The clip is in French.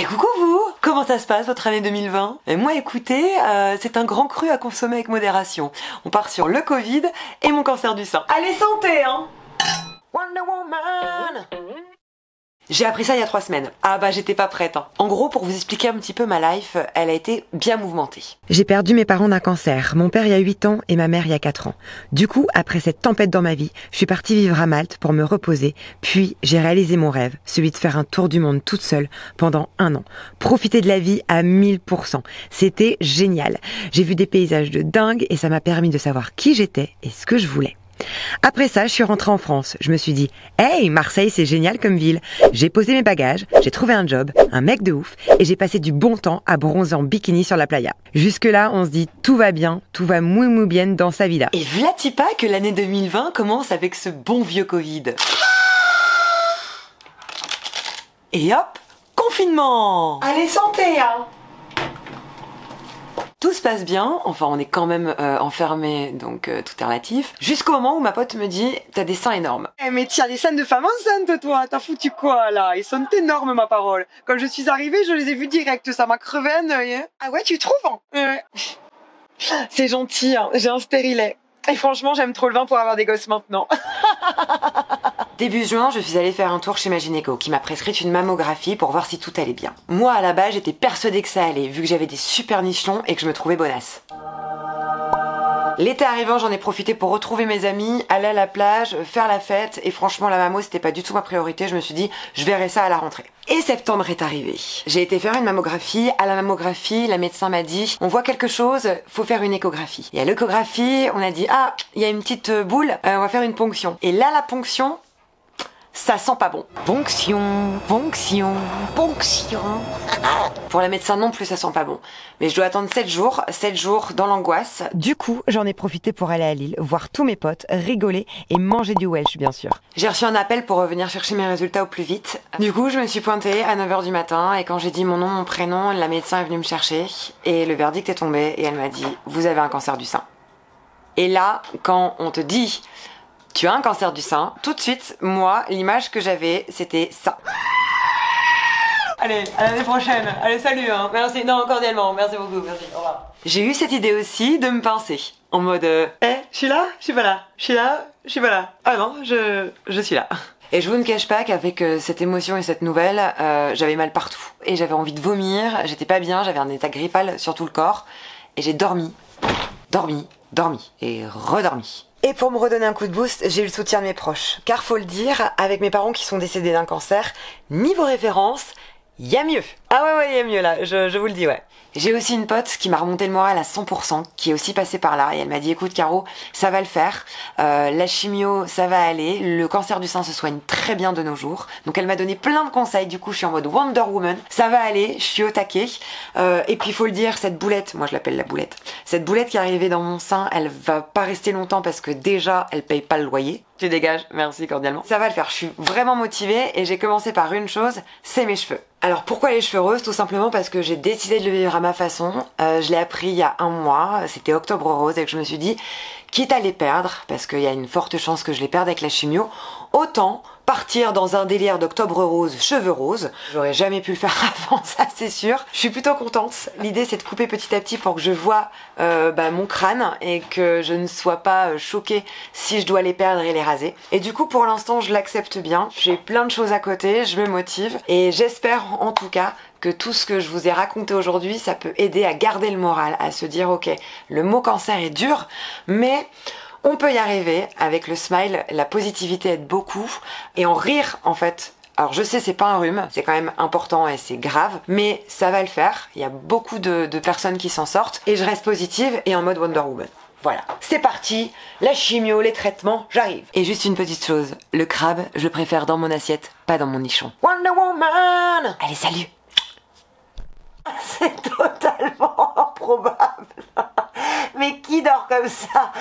coucou vous! Comment ça se passe votre année 2020? Et moi écoutez, c'est un grand cru à consommer avec modération. On part sur le Covid et mon cancer du sein. Allez santé hein! Wonder Woman! J'ai appris ça il y a 3 semaines. Ah bah j'étais pas prête hein. En gros, pour vous expliquer un petit peu ma life, elle a été bien mouvementée. J'ai perdu mes parents d'un cancer, mon père il y a 8 ans et ma mère il y a 4 ans. Du coup, après cette tempête dans ma vie, je suis partie vivre à Malte pour me reposer, puis j'ai réalisé mon rêve, celui de faire un tour du monde toute seule pendant 1 an. Profiter de la vie à 1000%. C'était génial. J'ai vu des paysages de dingue et ça m'a permis de savoir qui j'étais et ce que je voulais. Après ça, je suis rentrée en France. Je me suis dit, hey, Marseille, c'est génial comme ville. J'ai posé mes bagages, j'ai trouvé un job, un mec de ouf, et j'ai passé du bon temps à bronzer en bikini sur la playa. Jusque-là, on se dit, tout va bien, tout va mou bien dans sa vida. Et v'là-t-il pas que l'année 2020 commence avec ce bon vieux Covid. Et hop, confinement! Allez santé hein! Tout se passe bien, enfin on est quand même enfermés, donc tout est relatif. Jusqu'au moment où ma pote me dit « T'as des seins énormes ». Eh mais tiens, des seins de femme enceinte toi, t'as foutu quoi là? Ils sont énormes ma parole. Quand je suis arrivée, je les ai vus direct, ça m'a crevé un œil. Hein. Ah ouais, tu trouves hein? Ouais. C'est gentil, hein. J'ai un stérilet. Et franchement, j'aime trop le vin pour avoir des gosses maintenant. Début juin, je suis allée faire un tour chez ma gynéco qui m'a prescrit une mammographie pour voir si tout allait bien. Moi, à la base, j'étais persuadée que ça allait, vu que j'avais des super nichelons et que je me trouvais bonasse. L'été arrivant, j'en ai profité pour retrouver mes amis, aller à la plage, faire la fête, et franchement, la mammo, c'était pas du tout ma priorité, je me suis dit, je verrai ça à la rentrée. Et septembre est arrivé. J'ai été faire une mammographie. À la mammographie, la médecin m'a dit, on voit quelque chose, faut faire une échographie. Et à l'échographie, on a dit, ah, il y a une petite boule, on va faire une ponction. Et là, la ponction, ça sent pas bon. Ponction. Pour la médecin non plus ça sent pas bon. Mais je dois attendre 7 jours dans l'angoisse. Du coup, j'en ai profité pour aller à Lille, voir tous mes potes, rigoler et manger du Welsh bien sûr. J'ai reçu un appel pour revenir chercher mes résultats au plus vite. Du coup, je me suis pointée à 9h du matin et quand j'ai dit mon nom, mon prénom, la médecin est venue me chercher et le verdict est tombé et elle m'a dit « Vous avez un cancer du sein ». Et là, quand on te dit tu as un cancer du sein, tout de suite, moi, l'image que j'avais, c'était ça. Allez, à l'année prochaine. Allez, salut, hein. Merci. Non, cordialement. Merci beaucoup. Merci. Au revoir. J'ai eu cette idée aussi de me pincer. En mode, je suis là, je suis pas là. Je suis là, je suis pas là. Ah non, je suis là. Et je vous ne cache pas qu'avec cette émotion et cette nouvelle, j'avais mal partout. Et j'avais envie de vomir, j'étais pas bien, j'avais un état grippal sur tout le corps. Et j'ai dormi et redormi. Et pour me redonner un coup de boost, j'ai eu le soutien de mes proches. Car faut le dire, avec mes parents qui sont décédés d'un cancer, niveau référence, y a mieux. Ah ouais, y a mieux là, je vous le dis, ouais. J'ai aussi une pote qui m'a remonté le moral à 100%, qui est aussi passée par là, et elle m'a dit, écoute Caro, ça va le faire, la chimio, ça va aller, le cancer du sein se soigne très bien de nos jours, donc elle m'a donné plein de conseils, du coup je suis en mode Wonder Woman, ça va aller, je suis au taquet, et puis il faut le dire, cette boulette, moi je l'appelle la boulette, cette boulette qui est arrivée dans mon sein, elle va pas rester longtemps parce que déjà, elle paye pas le loyer. Tu dégages, merci cordialement. Ça va le faire, je suis vraiment motivée et j'ai commencé par une chose, c'est mes cheveux. Alors pourquoi les cheveux roses? Tout simplement parce que j'ai décidé de le vivre à ma façon. Je l'ai appris il y a 1 mois, c'était Octobre Rose et que je me suis dit, quitte à les perdre, parce qu'il y a une forte chance que je les perde avec la chimio, autant partir dans un délire d'Octobre Rose, cheveux roses. J'aurais jamais pu le faire avant, ça c'est sûr. Je suis plutôt contente. L'idée c'est de couper petit à petit pour que je vois mon crâne et que je ne sois pas choquée si je dois les perdre et les raser. Et du coup pour l'instant je l'accepte bien. J'ai plein de choses à côté, je me motive et j'espère en tout cas que tout ce que je vous ai raconté aujourd'hui, ça peut aider à garder le moral, à se dire ok, le mot cancer est dur, mais on peut y arriver avec le smile, la positivité aide beaucoup et en rire en fait. Alors je sais c'est pas un rhume, c'est quand même important et c'est grave, mais ça va le faire, il y a beaucoup de personnes qui s'en sortent et je reste positive et en mode Wonder Woman. Voilà, c'est parti, la chimio, les traitements, j'arrive. Et juste une petite chose, le crabe, je le préfère dans mon assiette, pas dans mon nichon. Wonder Woman! Allez, salut! C'est totalement improbable. Mais qui dort comme ça?